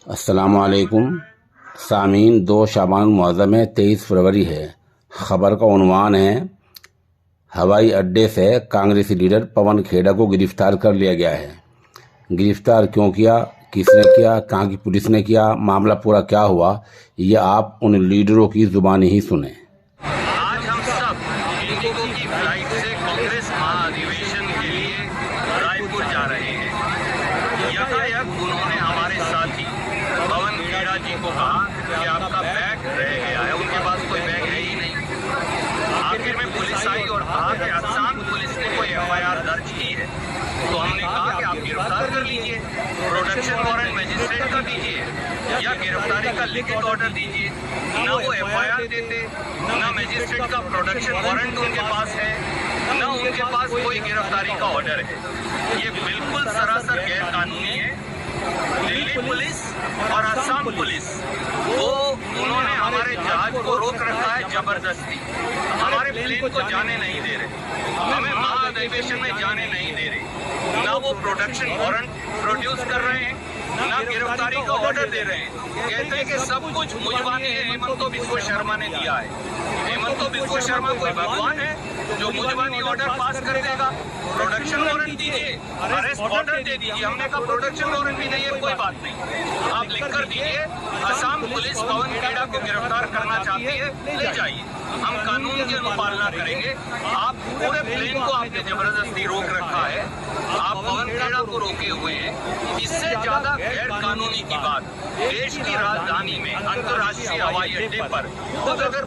अस्सलामुअलैकुम सामीन। 2 शाबान मुअज़्ज़म है, 23 फरवरी है। ख़बर का उन्वान है, हवाई अड्डे से कांग्रेसी लीडर पवन खेड़ा को गिरफ्तार कर लिया गया है। गिरफ्तार क्यों किया, किसने किया, कहाँ की पुलिस ने किया, मामला पूरा क्या हुआ, ये आप उन लीडरों की ज़ुबानी ही सुने। आज हम सब इंडिगो की फ्लाइट से कांग्रेस महाधिवेशन के लिए रायपुर जा रहे हैं। यकायक उन्होंने हमारे साथी पवन खेड़ा जी को कहा कि आपका बैग रह गया है। उनके पास कोई बैग है ही नहीं। आखिर में पुलिस आई और कहा कि असम पुलिस ने कोई एफआईआर दर्ज की है। तो हमने कहा कि आप गिरफ्तार कर लीजिए, प्रोडक्शन वारंट मजिस्ट्रेट का दीजिए या गिरफ्तारी का लिखित ऑर्डर दीजिए। ना वो एफआईआर देते, ना मजिस्ट्रेट का प्रोडक्शन वारंट उनके पास है, ना उनके पास कोई गिरफ्तारी का ऑर्डर है। ये बिल्कुल सरासर गैर कानूनी है। दिल्ली पुलिस और असम पुलिस वो उन्होंने हमारे जहाज को रोक रखा है जबरदस्ती। हमारे प्लेन को जाने नहीं दे रहे, हमें महाधिवेशन में जाने नहीं दे रहे। ना वो प्रोडक्शन वारंट प्रोड्यूस कर रहे हैं, ना गिरफ्तारी का ऑर्डर दे रहे हैं। कहते हैं कि सब कुछ मुजबानी है, हेमंत बिस्वा शर्मा ने दिया है। हेमंत बिस्वा शर्मा कोई भगवान है जो मुजबानी ऑर्डर पास कर देगा? प्रोडक्शन वारंट दीजिए, अरेस्ट ऑर्डर दे दीजिए। हमने कहा प्रोडक्शन वारंट भी नहीं है, कोई बात नहीं, आप लिख कर दीजिए असम पुलिस पवन खेड़ा को गिरफ्तार करना चाहती है, ले जाइए, हम कानून की अनुपालना करेंगे। आप पूरे प्लेन को आपने जबरदस्ती रोक रखा है, आप पवन खेड़ा को रोके हुए हैं। इससे ज्यादा गैर कानूनी की बात, देश की राजधानी में अंतर्राष्ट्रीय हवाई अड्डे पर खुद अगर